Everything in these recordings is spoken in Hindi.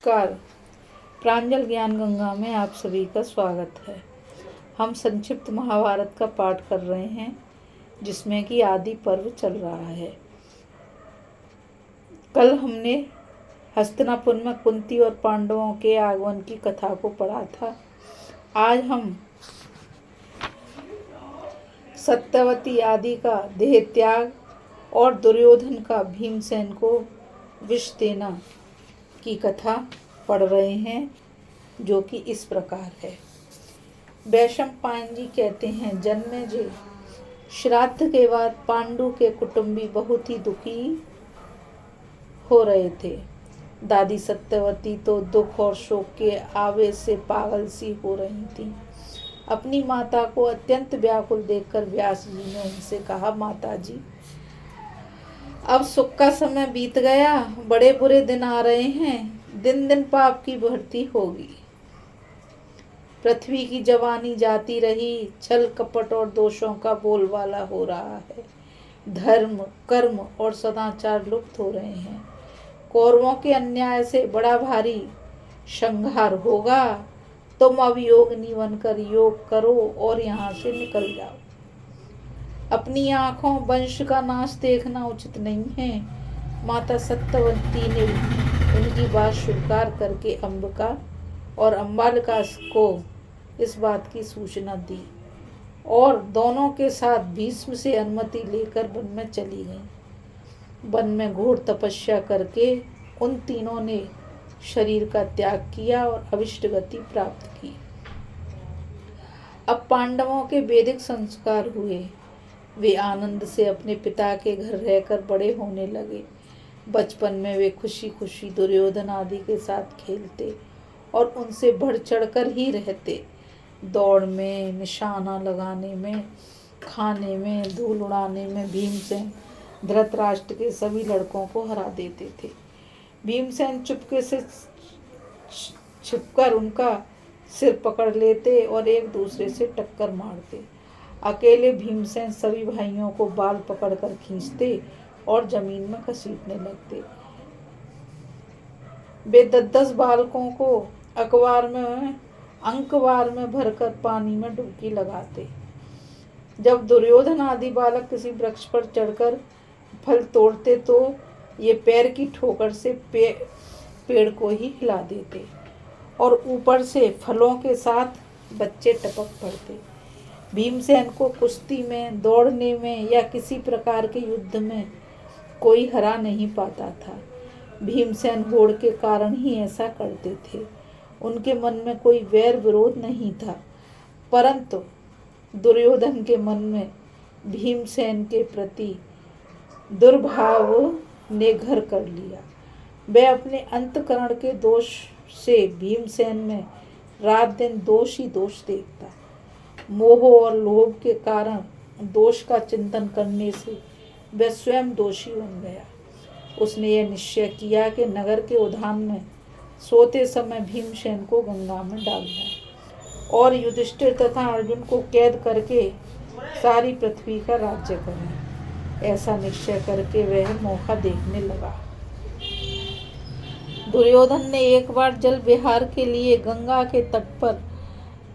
नमस्कार। प्रांजल ज्ञान गंगा में आप सभी का स्वागत है। हम संक्षिप्त महाभारत का पाठ कर रहे हैं, जिसमें कि आदि पर्व चल रहा है। कल हमने हस्तिनापुर में कुंती और पांडवों के आगमन की कथा को पढ़ा था। आज हम सत्यवती आदि का देह त्याग और दुर्योधन का भीमसेन को विष देना की कथा पढ़ रहे हैं, जो कि इस प्रकार है। वैशंपायन जी कहते हैं, जन्मेजय श्राद्ध के बाद पांडु के कुटुंबी बहुत ही दुखी हो रहे थे। दादी सत्यवती तो दुख और शोक के आवेश से पागल सी हो रही थी। अपनी माता को अत्यंत व्याकुल देखकर व्यास जी ने उनसे कहा, माता जी, अब सुख का समय बीत गया, बड़े बुरे दिन आ रहे हैं। दिन दिन पाप की बढ़ती होगी। पृथ्वी की जवानी जाती रही, छल कपट और दोषों का बोलबाला हो रहा है। धर्म, कर्म और सदाचार लुप्त हो रहे हैं। कौरवों के अन्याय से बड़ा भारी संहार होगा। तुम अब योगिनी बनकर योग करो और यहाँ से निकल जाओ। अपनी आंखों वंश का नाश देखना उचित नहीं है। माता सत्यवती ने उनकी बात स्वीकार करके अंबिका और अंबालिका को इस बात की सूचना दी और दोनों के साथ भीष्म से अनुमति लेकर वन में चली गईं। वन में घोर तपस्या करके उन तीनों ने शरीर का त्याग किया और अभिष्ट गति प्राप्त की। अब पांडवों के वैदिक संस्कार हुए। वे आनंद से अपने पिता के घर रहकर बड़े होने लगे। बचपन में वे खुशी खुशी दुर्योधन आदि के साथ खेलते और उनसे बढ़ चढ़कर ही रहते। दौड़ में, निशाना लगाने में, खाने में, धूल उड़ाने में भीमसेन धृतराष्ट्र के सभी लड़कों को हरा देते थे। भीमसेन चुपके से छिपकर उनका सिर पकड़ लेते और एक दूसरे से टक्कर मारते। अकेले भीमसेन सभी भाइयों को बाल पकड़कर खींचते और जमीन में घसीटने लगते। वे 10-10 बालकों को अंकवार में भरकर पानी में डुबकी लगाते। जब दुर्योधन आदि बालक किसी वृक्ष पर चढ़कर फल तोड़ते तो ये पैर की ठोकर से पेड़ को ही हिला देते और ऊपर से फलों के साथ बच्चे टपक पड़ते। भीमसेन को कुश्ती में, दौड़ने में या किसी प्रकार के युद्ध में कोई हरा नहीं पाता था। भीमसेन होड़ के कारण ही ऐसा करते थे। उनके मन में कोई वैर विरोध नहीं था, परंतु दुर्योधन के मन में भीमसेन के प्रति दुर्भाव ने घर कर लिया। वह अपने अंतःकरण के दोष से भीमसेन में रात दिन दोष ही दोष देखता। मोह और लोभ के कारण दोष का चिंतन करने से वह स्वयं दोषी बन गया। उसने यह निश्चय किया कि नगर के उद्यान में सोते समय भीमसेन को गंगा में डालना और युधिष्ठिर तथा अर्जुन को कैद करके सारी पृथ्वी का राज्य करें। ऐसा निश्चय करके वह मौका देखने लगा। दुर्योधन ने एक बार जल विहार के लिए गंगा के तट पर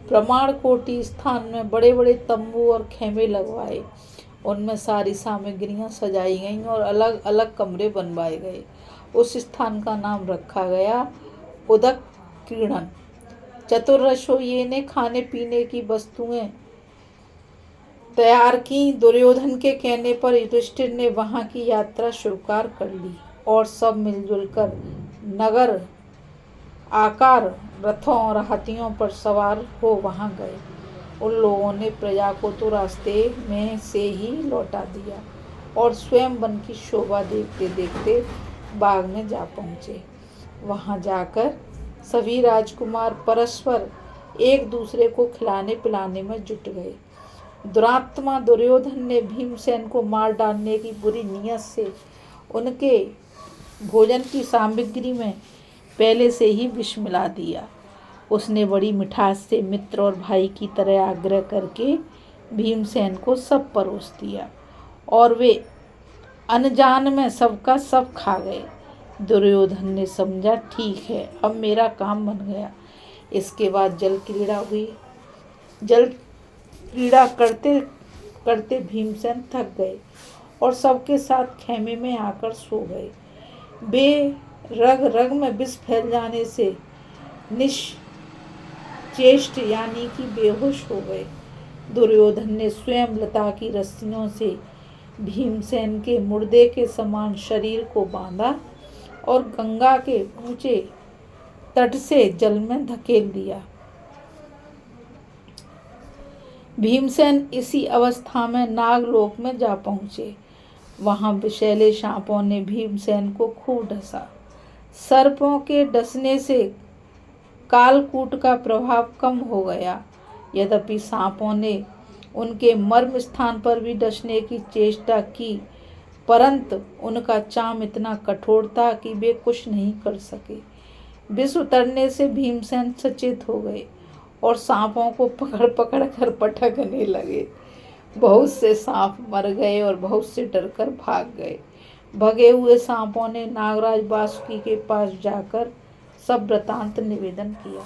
प्रमाण कोटि स्थान में बड़े बड़े तंबू और खेमे लगवाए। उनमें सारी सामग्रियां सजाई गईं और अलग अलग कमरे बनवाए गए। उस स्थान का नाम रखा गया उदक क्रीड़न। चतुर्रसोइये ने खाने पीने की वस्तुएं तैयार की। दुर्योधन के कहने पर युधिष्ठिर ने वहां की यात्रा स्वीकार कर ली और सब मिलजुल कर नगर आकार रथों और हाथियों पर सवार हो वहां गए। उन लोगों ने प्रजा को तो रास्ते में से ही लौटा दिया और स्वयं वन की शोभा देखते देखते बाग में जा पहुँचे। वहां जाकर सभी राजकुमार परस्पर एक दूसरे को खिलाने पिलाने में जुट गए। दुरात्मा दुर्योधन ने भीमसेन को मार डालने की बुरी नीयत से उनके भोजन की सामग्री में पहले से ही विष मिला दिया। उसने बड़ी मिठास से मित्र और भाई की तरह आग्रह करके भीमसेन को सब परोस दिया और वे अनजान में सबका सब खा गए। दुर्योधन ने समझा, ठीक है, अब मेरा काम बन गया। इसके बाद जल क्रीड़ा हुई। जल क्रीड़ा करते करते भीमसेन थक गए और सबके साथ खेमे में आकर सो गए। वे रग रग में विष फैल जाने से निश्चेष्ट यानी कि बेहोश हो गए। दुर्योधन ने स्वयं लता की रस्सियों से भीमसेन के मुर्दे के समान शरीर को बांधा और गंगा के ऊंचे तट से जल में धकेल दिया। भीमसेन इसी अवस्था में नागलोक में जा पहुंचे। वहां विषैले सांपों ने भीमसेन को खूब डसा। सर्पों के डसने से कालकूट का प्रभाव कम हो गया। यद्यपि सांपों ने उनके मर्म स्थान पर भी डसने की चेष्टा की, परंतु उनका चाम इतना कठोर था कि वे कुछ नहीं कर सके। विष उतरने से भीमसेन सचेत हो गए और सांपों को पकड़ पकड़ कर पटकने लगे। बहुत से सांप मर गए और बहुत से डरकर भाग गए। भगे हुए सांपों ने नागराज वासुकी के पास जाकर सब वृतांत निवेदन किया।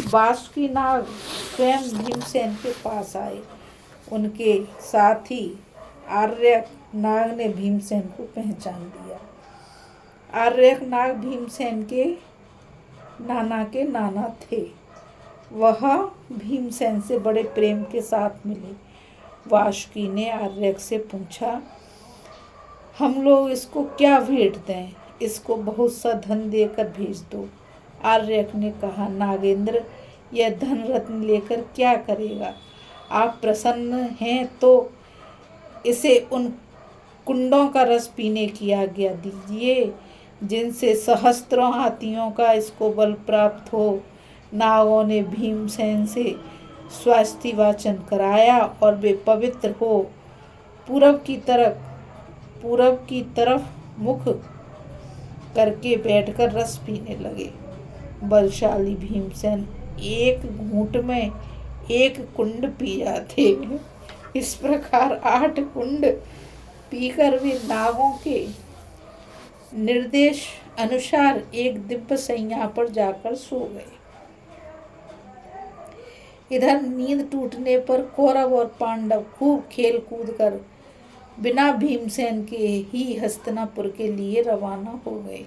वासुकी नाग स्वयं भीमसेन के पास आए। उनके साथ ही आर्यक नाग ने भीमसेन को पहचान दिया। आर्यक नाग भीमसेन के नाना थे। वह भीमसेन से बड़े प्रेम के साथ मिले। वासुकी ने आर्यक से पूछा, हम लोग इसको क्या भेंट दें? इसको बहुत सा धन देकर भेज दो। आर्यक ने कहा, नागेंद्र, यह धन रत्न लेकर क्या करेगा? आप प्रसन्न हैं तो इसे उन कुंडों का रस पीने की आज्ञा दीजिए जिनसे सहस्त्रों हाथियों का इसको बल प्राप्त हो। नागों ने भीमसेन से स्वास्थ्य वाचन कराया और वे पवित्र हो पूरब की तरफ मुख करके बैठकर रस पीने लगे। बलशाली भीमसेन एक घूंट में एक कुंड पी जाते। इस प्रकार 8 कुंड पीकर वे नागों के निर्देश अनुसार एक दिव्य सैया पर जाकर सो गए। इधर नींद टूटने पर कौरव और पांडव खूब खेल कूद कर बिना भीमसेन के ही हस्तिनापुर के लिए रवाना हो गए।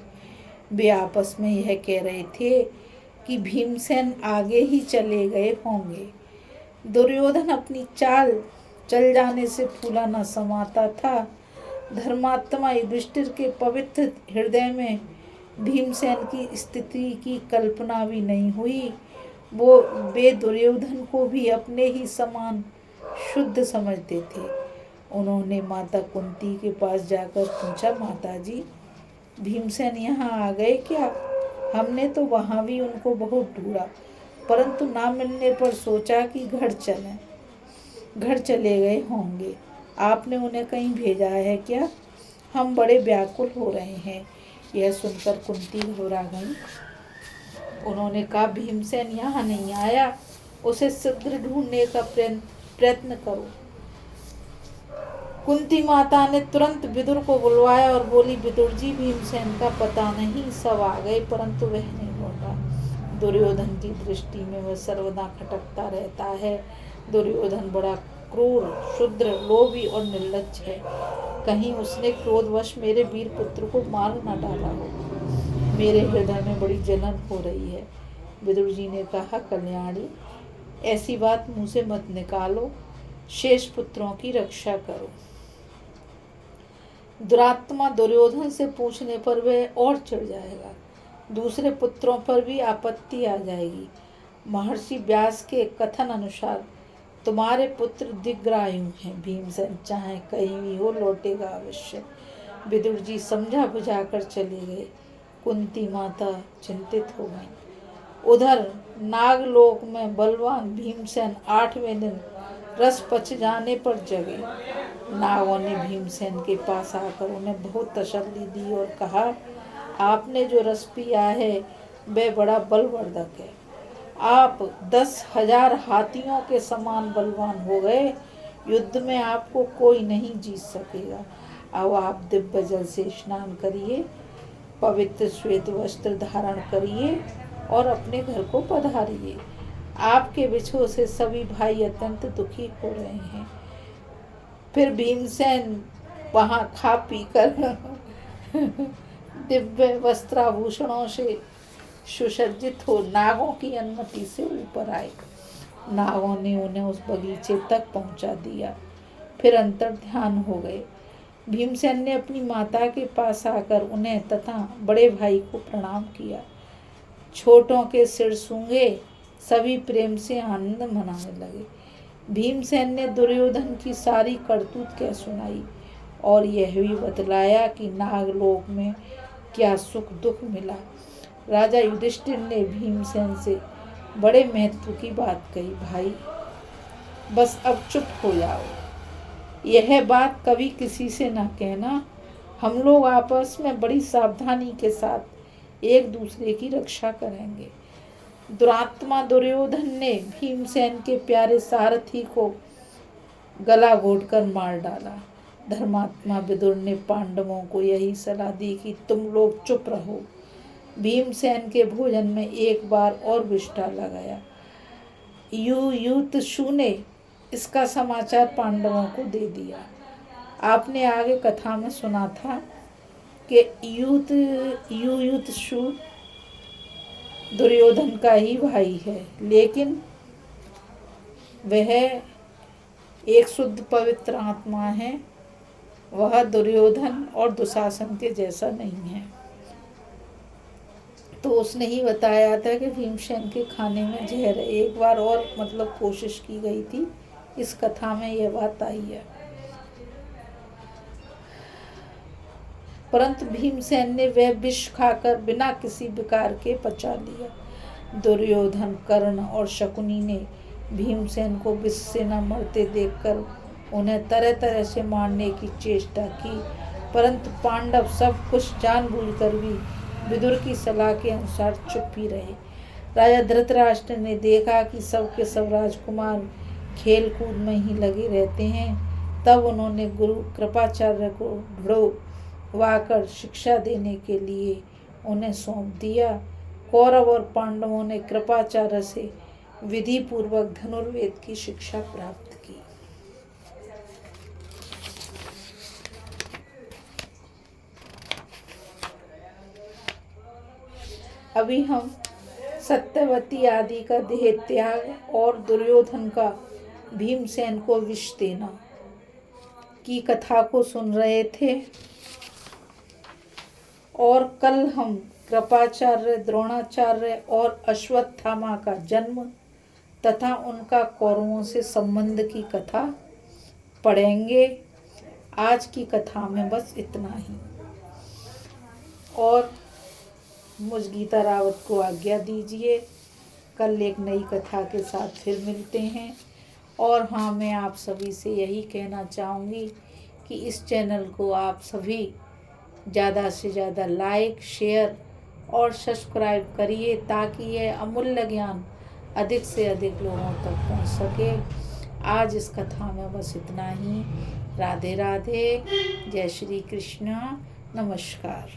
वे आपस में यह कह रहे थे कि भीमसेन आगे ही चले गए होंगे। दुर्योधन अपनी चाल चल जाने से फूला न समाता था। धर्मात्मा युधिष्ठिर के पवित्र हृदय में भीमसेन की स्थिति की कल्पना भी नहीं हुई। वे दुर्योधन को भी अपने ही समान शुद्ध समझते थे। उन्होंने माता कुंती के पास जाकर पूछा, माताजी, भीमसेन यहाँ आ गए क्या? हमने तो वहाँ भी उनको बहुत ढूंढा, परंतु ना मिलने पर सोचा कि घर चले गए होंगे। आपने उन्हें कहीं भेजा है क्या? हम बड़े व्याकुल हो रहे हैं। यह सुनकर कुंती घबरा गई। उन्होंने कहा, भीमसेन यहाँ नहीं आया, उसे शीघ्र ढूंढने का प्रयत्न करो। कुंती माता ने तुरंत विदुर को बुलवाया और बोली, विदुर जी, भीमसेन का पता नहीं, सब आ गए परंतु वह नहीं लौटा। दुर्योधन की दृष्टि में वह सर्वदा खटकता रहता है। दुर्योधन बड़ा क्रूर, क्षुद्र, लोभी और निर्लज्ज है। कहीं उसने क्रोधवश मेरे वीर पुत्र को मार न डाला हो। मेरे हृदय में बड़ी जलन हो रही है। विदुर जी ने कहा, कल्याणी, ऐसी बात मुंह से मत निकालो, शेष पुत्रों की रक्षा करो। दुरात्मा दुर्योधन से पूछने पर वह और चिढ़ जाएगा। दूसरे पुत्रों पर भी आपत्ति आ जाएगी। महर्षि व्यास के कथन अनुसार तुम्हारे पुत्र दिग्रायु हैं। भीमसेन चाहे कहीं भी हो, लौटेगा अवश्य। विदुर जी समझा बुझाकर चले गए। कुंती माता चिंतित हो गई। उधर नागलोक में बलवान भीमसेन 8वें दिन रस पच जाने पर जगे। नागों ने भीमसेन के पास आकर उन्हें बहुत तसल्ली दी और कहा, आपने जो रस पिया है वह बड़ा बलवर्धक है। आप 10,000 हाथियों के समान बलवान हो गए। युद्ध में आपको कोई नहीं जीत सकेगा। अब आप दिव्य जल से स्नान करिए। पवित्र श्वेत वस्त्र धारण करिए और अपने घर को पधारिए। आपके विछोह से सभी भाई अत्यंत दुखी हो रहे हैं। फिर भीमसेन वहां खा पी कर दिव्य वस्त्राभूषणों से सुसज्जित हो नागों की अनुमति से ऊपर आए। नागों ने उन्हें उस बगीचे तक पहुंचा दिया, फिर अंतर्ध्यान हो गए। भीमसेन ने अपनी माता के पास आकर उन्हें तथा बड़े भाई को प्रणाम किया। छोटों के सिर सूंघे सभी प्रेम से आनंद मनाने लगे। भीमसेन ने दुर्योधन की सारी करतूत कह सुनाई और यह भी बतलाया कि नागलोक में क्या सुख दुख मिला। राजा युधिष्ठिर ने भीमसेन से बड़े महत्व की बात कही, भाई बस अब चुप हो जाओ, यह बात कभी किसी से न कहना। हम लोग आपस में बड़ी सावधानी के साथ एक दूसरे की रक्षा करेंगे। दुरात्मा दुर्योधन ने भीमसेन के प्यारे सारथी को गला घोटकर मार डाला। धर्मात्मा विदुर ने पांडवों को यही सलाह दी कि तुम लोग चुप रहो। भीमसेन के भोजन में एक बार और विष्ठा लगाया। युयुत्सु ने इसका समाचार पांडवों को दे दिया। आपने आगे कथा में सुना था कि युयुत्सु दुर्योधन का ही भाई है, लेकिन वह एक शुद्ध पवित्र आत्मा है। वह दुर्योधन और दुशासन के जैसा नहीं है। तो उसने ही बताया था कि भीमसेन के खाने में जहर है। एक बार और कोशिश की गई थी, इस कथा में यह बात आई है। परंतु भीमसेन ने वह विष खाकर बिना किसी विकार के पचा लिया। दुर्योधन, कर्ण और शकुनी ने भीमसेन को विष से न मरते देखकर उन्हें तरह तरह से मारने की चेष्टा की, परंतु पांडव सब कुछ जानबूझकर भी विदुर की सलाह के अनुसार चुप ही रहे। राजा धृतराष्ट्र ने देखा कि सब के सब राजकुमार खेल कूद में ही लगे रहते हैं, तब उन्होंने गुरु कृपाचार्य को ढूंढवाकर शिक्षा देने के लिए उन्हें सौंप दिया। कौरव और पांडवों ने कृपाचार्य से विधि पूर्वक धनुर्वेद की शिक्षा प्राप्त की। अभी हम सत्यवती आदि का देह त्याग और दुर्योधन का भीमसेन को विष देना की कथा को सुन रहे थे, और कल हम कृपाचार्य, द्रोणाचार्य और अश्वत्थामा का जन्म तथा उनका कौरवों से संबंध की कथा पढ़ेंगे। आज की कथा में बस इतना ही, और मुझ गीता रावत को आज्ञा दीजिए। कल एक नई कथा के साथ फिर मिलते हैं। और हाँ, मैं आप सभी से यही कहना चाहूँगी कि इस चैनल को आप सभी ज़्यादा से ज़्यादा लाइक, शेयर और सब्सक्राइब करिए, ताकि यह अमूल्य ज्ञान अधिक से अधिक लोगों तक पहुँच सके। आज इस कथा में बस इतना ही। राधे राधे, जय श्री कृष्ण, नमस्कार।